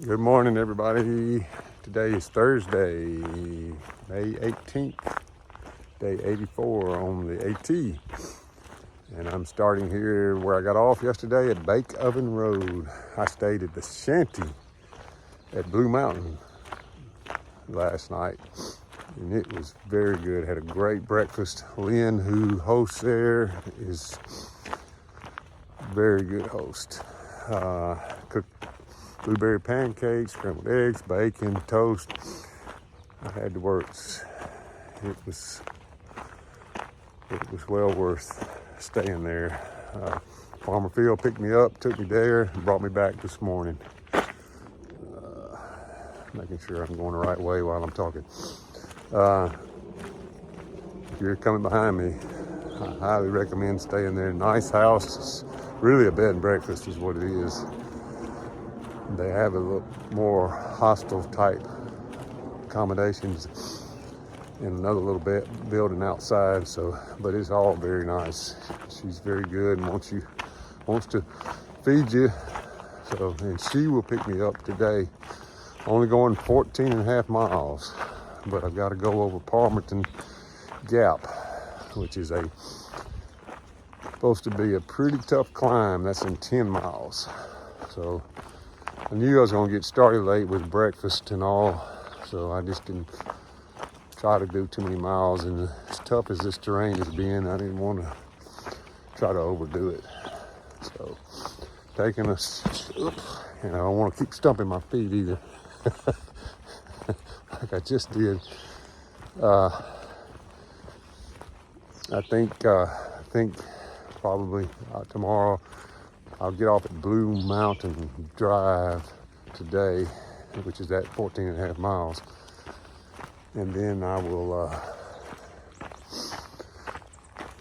Good morning, everybody. Today is Thursday, May 18th, day 84 on the AT. And I'm starting here where I got off yesterday at Bake Oven Road. I stayed at the Shanty at Blue Mountain last night, and it was very good. Had a great breakfast. Lynn, who hosts there, is a very good host. Cooked blueberry pancakes, scrambled eggs, bacon, toast. I had the works. It was well worth staying there. Farmer Phil picked me up, took me there, and brought me back this morning. Making sure I'm going the right way while I'm talking. If you're coming behind me, I highly recommend staying there. Nice house. It's really a bed and breakfast is what it is. They have a little more hostel type accommodations in another little building outside. But it's all very nice. She's very good and wants to feed you. And she will pick me up today. Only going 14 and a half miles, but I've got to go over Palmerton Gap, which is supposed to be a pretty tough climb. That's in 10 miles. So I knew I was going to get started late with breakfast and all, so I just didn't try to do too many miles. And as tough as this terrain has been, I didn't want to try to overdo it. So taking us, and I don't want to keep stumping my feet either, like I just did. I think probably tomorrow I'll get off at Blue Mountain Drive today, which is at 14 and a half miles. And then I will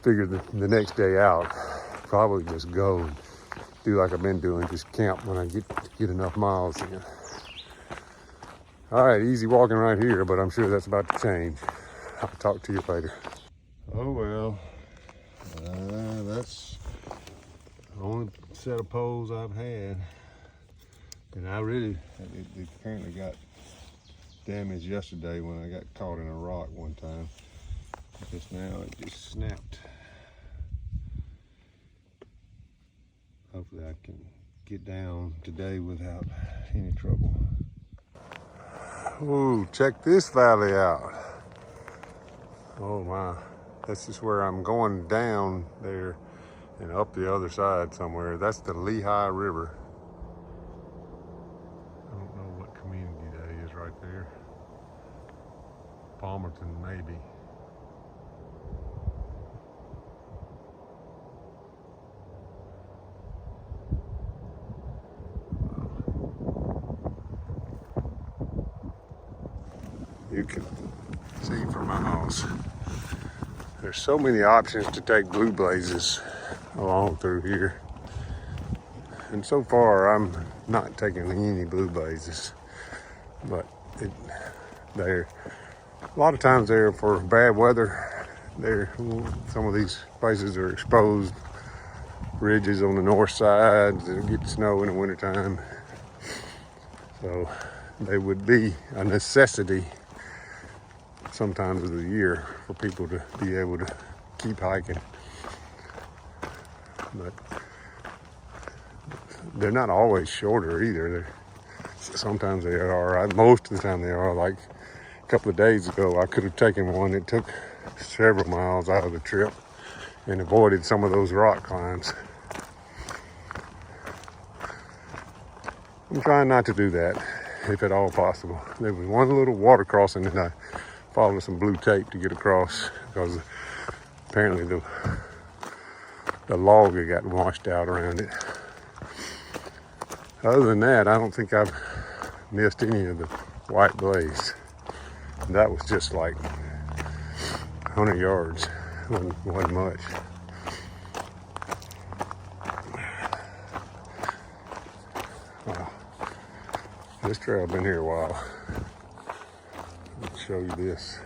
figure the next day out. Probably just go and do like I've been doing, just camp when I get enough miles in. All right, easy walking right here, but I'm sure that's about to change. I'll talk to you later. Oh well, that's the only set of poles I've had. And it apparently got damaged yesterday when I got caught in a rock one time. Just now it just snapped. Hopefully I can get down today without any trouble. Ooh, check this valley out. Oh my, this is where I'm going down there and up the other side somewhere. That's the Lehigh River. I don't know what community that is right there. Palmerton, maybe. You can see from my house. There's so many options to take blue blazes along through here. And so far I'm not taking any blue blazes, but they're a lot of times they're for bad weather. Some of these places are exposed ridges on the north side that get snow in the wintertime. So they would be a necessity sometimes of the year for people to be able to keep hiking. But they're not always shorter either. Sometimes they are. Most of the time they are. Like a couple of days ago, I could have taken one that took several miles out of the trip and avoided some of those rock climbs. I'm trying not to do that, if at all possible. There was one little water crossing that I followed some blue tape to get across because apparently the log had gotten washed out around it. Other than that, I don't think I've missed any of the white blaze. That was just like 100 yards, wasn't much. Wow. This trail been here a while. Let's show you this.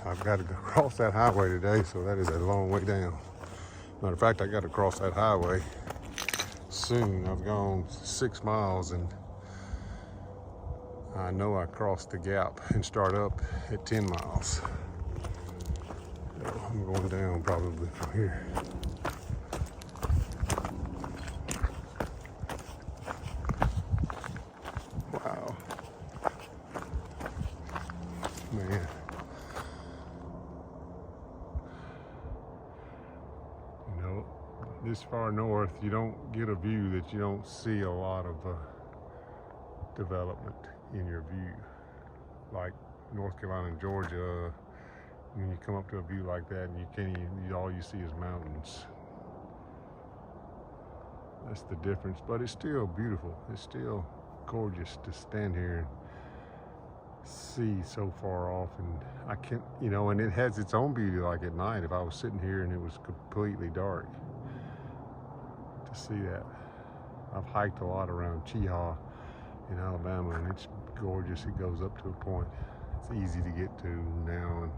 I've got to go cross that highway today, so that is a long way down. Matter of fact, I got to cross that highway soon. I've gone 6 miles and I know I crossed the gap and start up at 10 miles. So I'm going down probably from here. Wow. Man. You know, this far north, you don't get a view that you don't see a lot of development in your view. Like North Carolina and Georgia, when you come up to a view like that and you can't even, all you see is mountains. That's the difference, but it's still beautiful. It's still gorgeous to stand here and see so far off, and I can't, you know, and it has its own beauty. Like at night, if I was sitting here and it was completely dark, to see that. I've hiked a lot around Lehigh in Alabama, and it's gorgeous. It goes up to a point. It's easy to get to now, and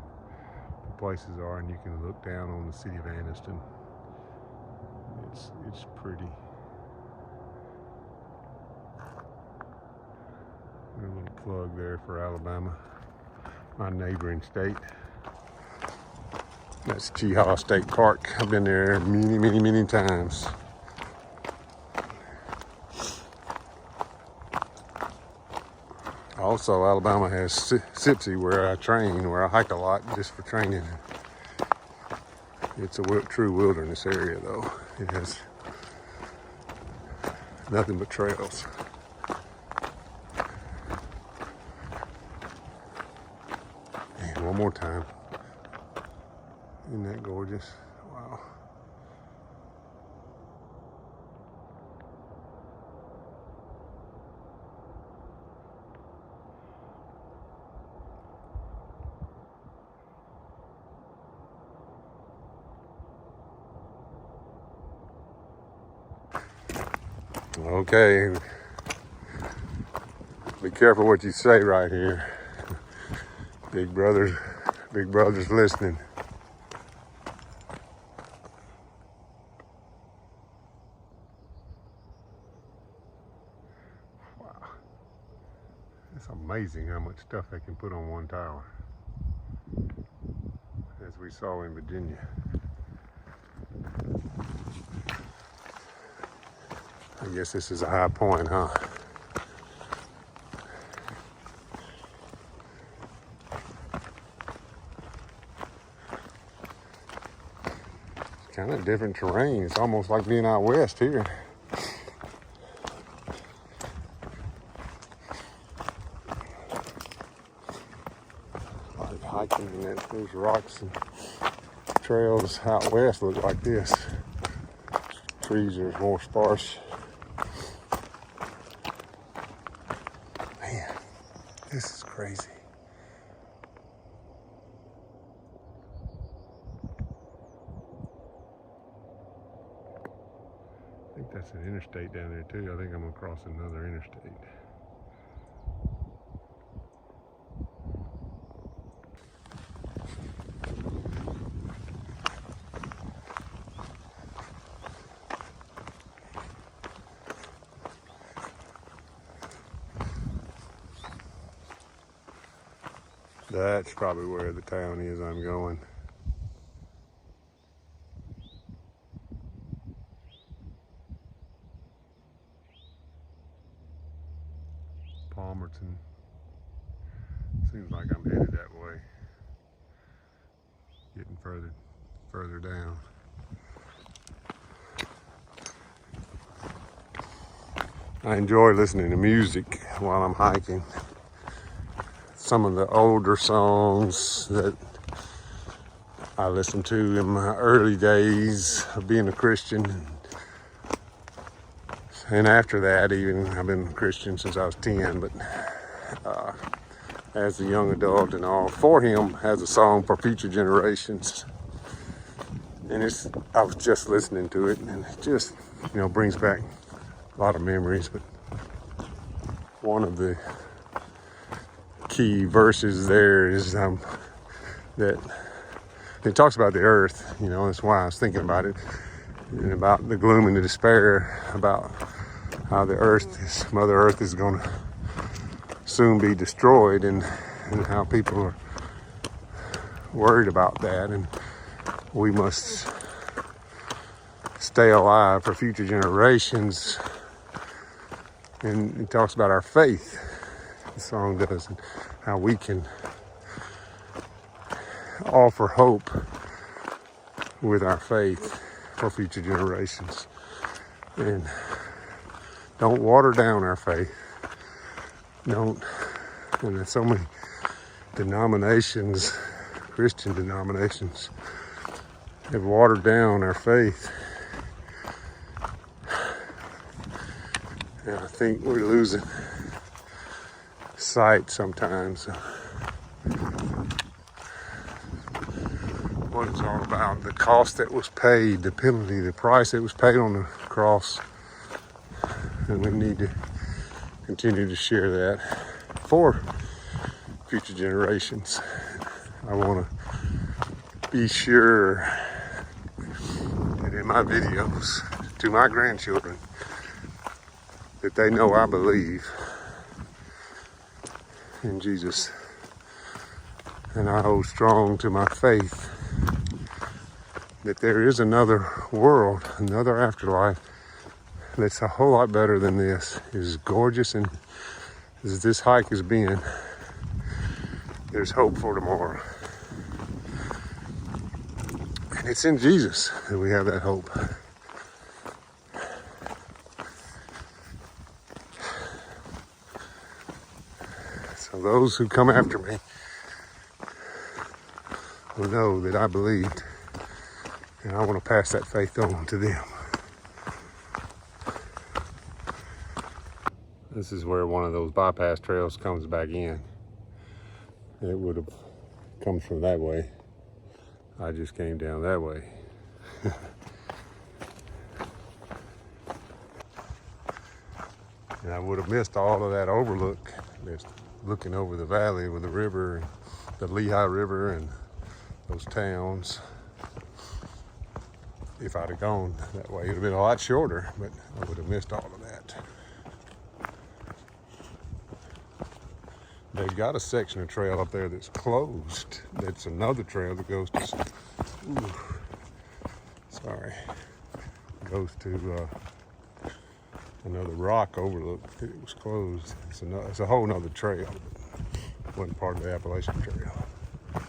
the places are, and you can look down on the city of Anniston. It's pretty. A little plug there for Alabama, my neighboring state. That's Lehigh State Park. I've been there many times. Also, Alabama has Sipsey, where I train, where I hike a lot just for training. It's a true wilderness area, though. It has nothing but trails. And one more time. Isn't that gorgeous? Wow. Okay, be careful what you say right here. Big brother's listening. Wow, it's amazing how much stuff they can put on one tower, as we saw in Virginia. I guess this is a high point, huh? It's kind of different terrain. It's almost like being out west here. Like hiking in those rocks and trails out west look like this. Trees are more sparse. Man, this is crazy. I think that's an interstate down there too. I think I'm gonna cross another interstate. That's probably where the town is I'm going. Palmerton. Seems like I'm headed that way. Getting further down. I enjoy listening to music while I'm hiking. Some of the older songs that I listened to in my early days of being a Christian. And after that, even, I've been a Christian since I was 10, but as a young adult and all, For Him has a song for future generations. And I was just listening to it, and it just, brings back a lot of memories. But one of the key verses there is that it talks about the earth, that's why I was thinking about it. and about the gloom and the despair about how the earth, Mother Earth, is going to soon be destroyed, and how people are worried about that, and we must stay alive for future generations. And it talks about our faith, the song does, and how we can offer hope with our faith for future generations. And don't water down our faith. Don't. And there's so many denominations, Christian denominations, have watered down our faith. And I think we're losing sight sometimes of what it's all about, the cost that was paid, the penalty, the price that was paid on the cross. And we need to continue to share that for future generations. I want to be sure that in my videos to my grandchildren that they know I believe in Jesus, and I hold strong to my faith that there is another world, another afterlife that's a whole lot better than this. As gorgeous and as this hike has been, there's hope for tomorrow. And it's in Jesus that we have that hope. So those who come after me will know that I believed, and I want to pass that faith on to them. This is where one of those bypass trails comes back in. It would have come from that way. I just came down that way. And I would have missed all of that overlook, just looking over the valley with the river, the Lehigh River, and those towns. If I'd have gone that way, it would have been a lot shorter, but I would have missed all of that. They've got a section of trail up there that's closed. That's another trail that goes to, goes to another rock overlook. It was closed. It's a whole nother trail. It wasn't part of the Appalachian Trail. I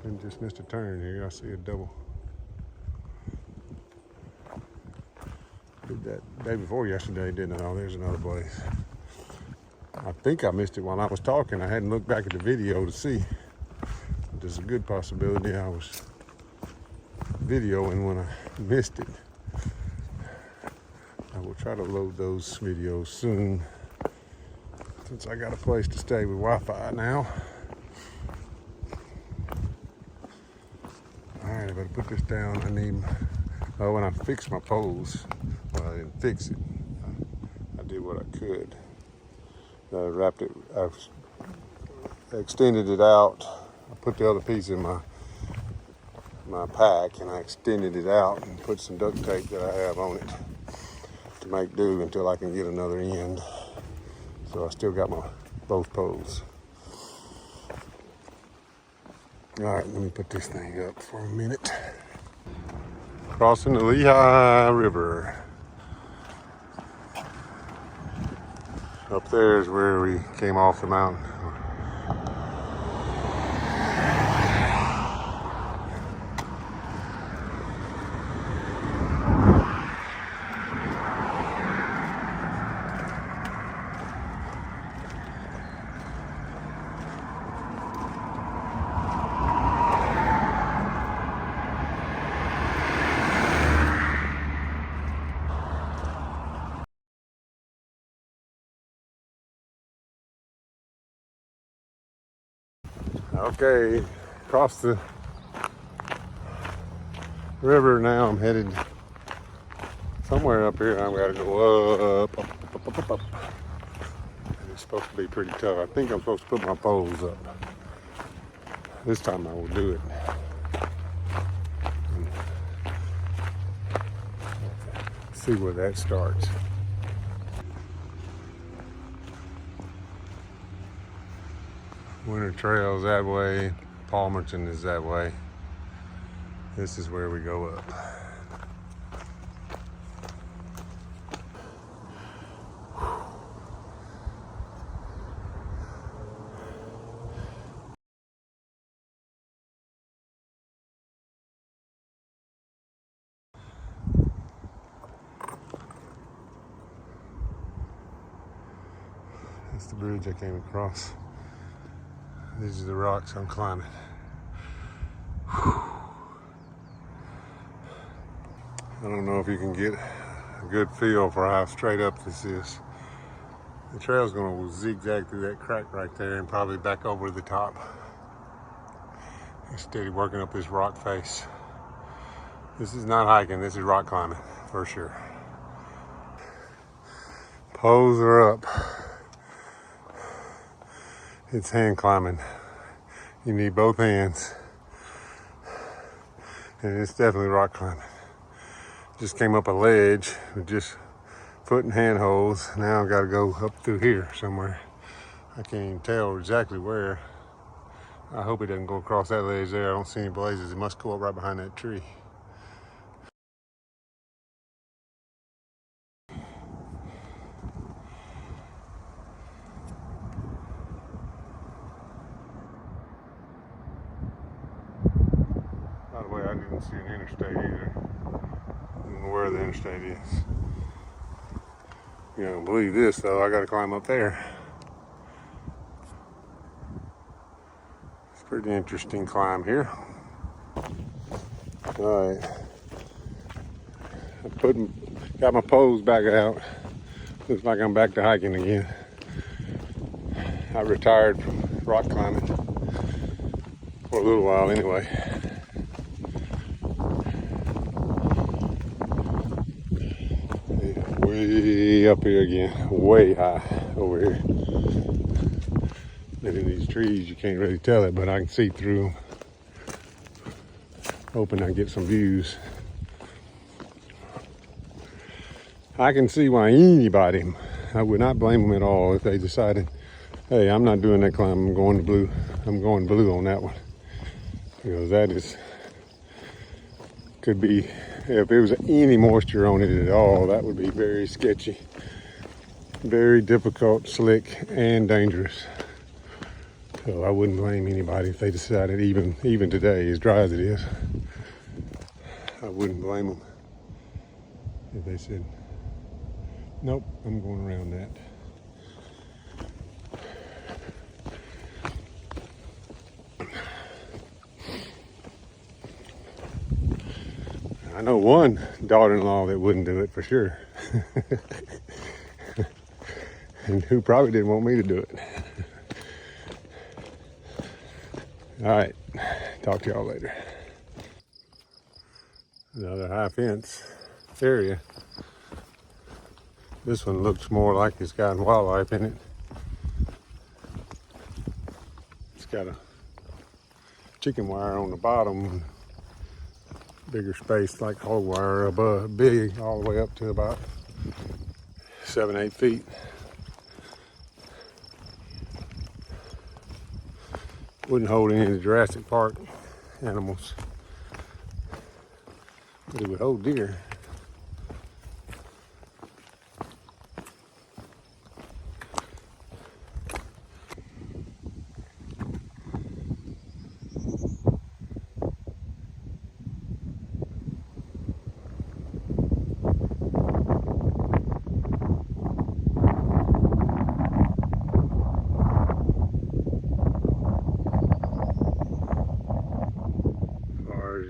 didn't just missed a turn here. I see a double. Did that day before yesterday, didn't I? Oh, there's another place. I think I missed it while I was talking. I hadn't looked back at the video to see. There's a good possibility I was videoing when I missed it. I will try to load those videos soon, since I got a place to stay with Wi-Fi now. All right, I better put this down. I need, when I fix my poles, well, I didn't fix it. I did what I could. I wrapped it, I extended it out. I put the other piece in my pack, and I extended it out and put some duct tape that I have on it to make do until I can get another end. So I still got my both poles. All right, let me put this thing up for a minute. Crossing the Lehigh River. Up there is where we came off the mountain. Okay, across the river now. I'm headed somewhere up here. I've got to go up. And it's supposed to be pretty tough. I think I'm supposed to put my poles up. This time I will do it. see where that starts. Winter Trail's that way. Palmerton is that way. This is where we go up. That's the bridge I came across. These are the rocks I'm climbing. I don't know if you can get a good feel for how straight up this is. The trail's going to zigzag through that crack right there and probably back over the top. Instead of working up this rock face. This is not hiking, this is rock climbing for sure. Poles are up. It's hand climbing. You need both hands. And it's definitely rock climbing. Just came up a ledge with just foot and hand holds. Now I've got to go up through here somewhere. I can't even tell exactly where. I hope it doesn't go across that ledge there. I don't see any blazes. It must go up right behind that tree. By the way, I didn't see an interstate either. I don't know where the interstate is. You don't believe this though, I gotta climb up there. It's a pretty interesting climb here. Alright. Got my poles back out. Looks like I'm back to hiking again. I retired from rock climbing for a little while anyway. Way up here again, way high over here. And in these trees, you can't really tell it, but I can see through them. Hoping I get some views. I can see why anybody, I would not blame them at all if they decided, hey, I'm not doing that climb, I'm going blue on that one. Because that is, could be, if there was any moisture on it at all, that would be very sketchy. Very difficult, slick, and dangerous. So I wouldn't blame anybody if they decided, even today, as dry as it is, I wouldn't blame them if they said, nope, I'm going around that. I know one daughter-in-law that wouldn't do it for sure. And who probably didn't want me to do it. All right, talk to y'all later. Another high fence area. This one looks more like it's got wildlife in it. It's got a chicken wire on the bottom, bigger space like hog wire above, big all the way up to about 7-8 feet. Wouldn't hold any of the Jurassic Park animals, but it would hold deer.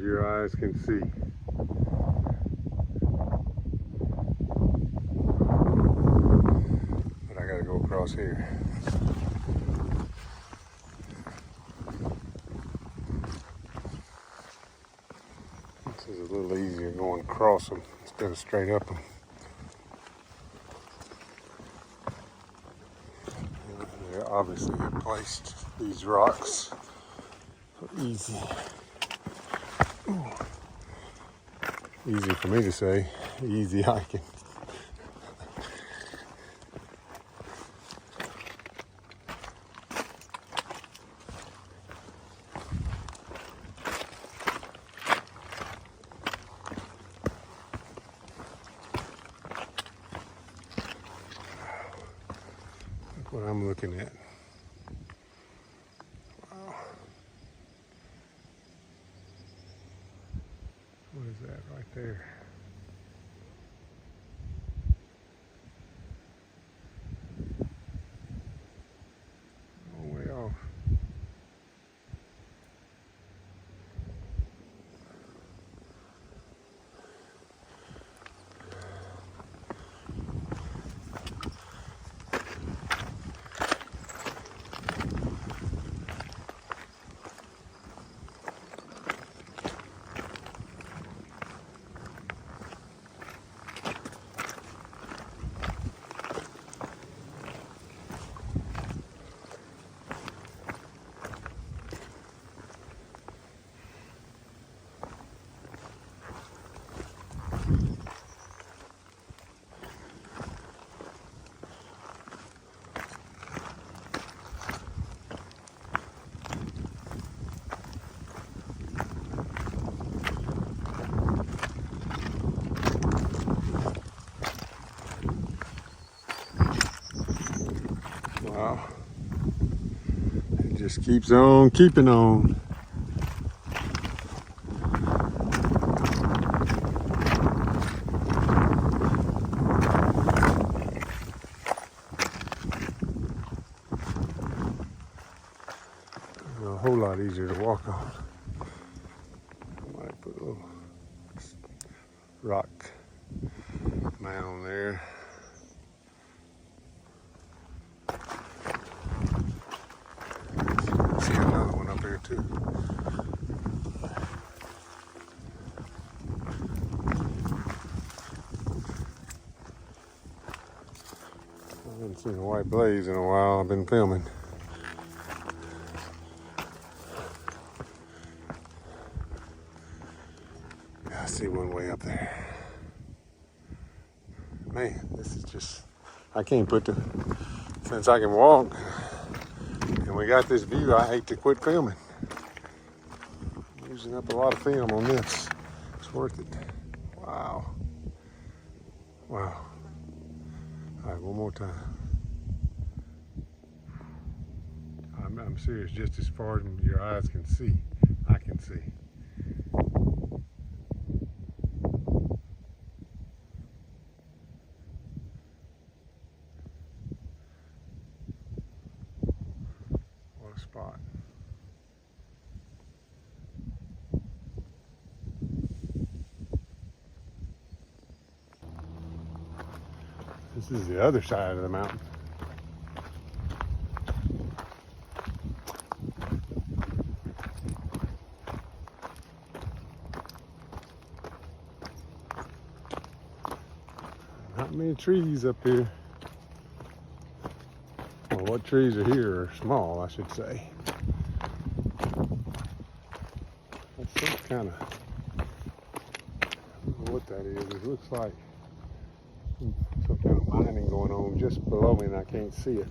Your eyes can see. But I gotta go across here. This is a little easier going across them instead of straight up them. They obviously have placed these rocks for easy. Easy for me to say, easy hiking. That's what I'm looking at. Wow. What is that right there? Long way off. Wow. It just keeps on keeping on. A whole lot easier to walk on. I might put a little rock mound there. See another one up here too. I haven't seen a white blaze in a while. I've been filming. I see one way up there. Man, this is just, I can't put the, since I can walk and we got this view, I hate to quit filming. I'm using up a lot of film on this. It's worth it. Wow. Wow. All right, one more time. I'm serious, just as far as your eyes can see, I can see. What a spot. This is the other side of the mountain. Not many trees up here. Well, what trees are here are small, I should say. That's some kind of, I don't know what that is. It looks like some kind of mining going on just below me and I can't see it.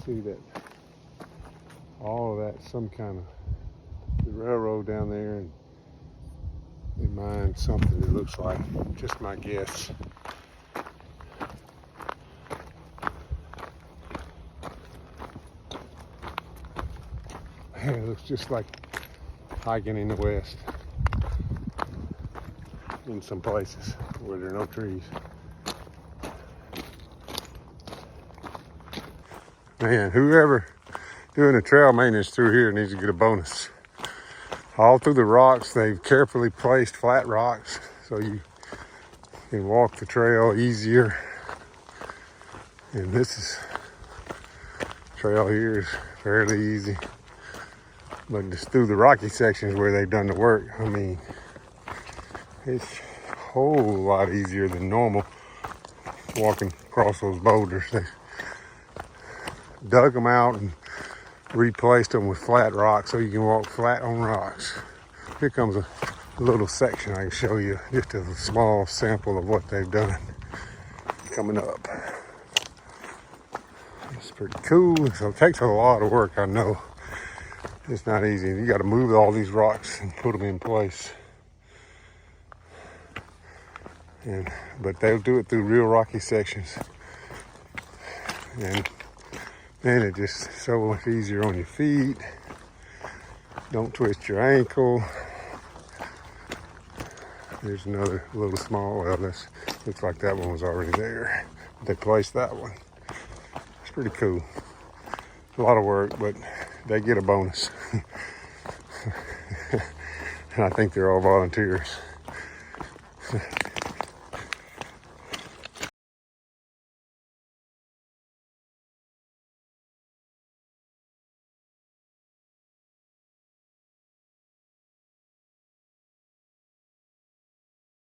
See that, all of that, some kind of the railroad down there, and they mine something that looks like, just my guess. It looks just like hiking in the west in some places where there are no trees. Man, whoever doing the trail maintenance through here needs to get a bonus. All through the rocks, they've carefully placed flat rocks so you can walk the trail easier. And this trail here is fairly easy. But just through the rocky sections where they've done the work, I mean, it's a whole lot easier than normal walking across those boulders. They dug them out and replaced them with flat rocks so you can walk flat on rocks. Here comes a little section I can show you, just a small sample of what they've done coming up. It's pretty cool. So it takes a lot of work, I know. It's not easy. You got to move all these rocks and put them in place. But they'll do it through real rocky sections. And then it's just so much easier on your feet. Don't twist your ankle. There's another little small, well, this looks like that one was already there. They placed that one. It's pretty cool. A lot of work, but they get a bonus. And I think they're all volunteers.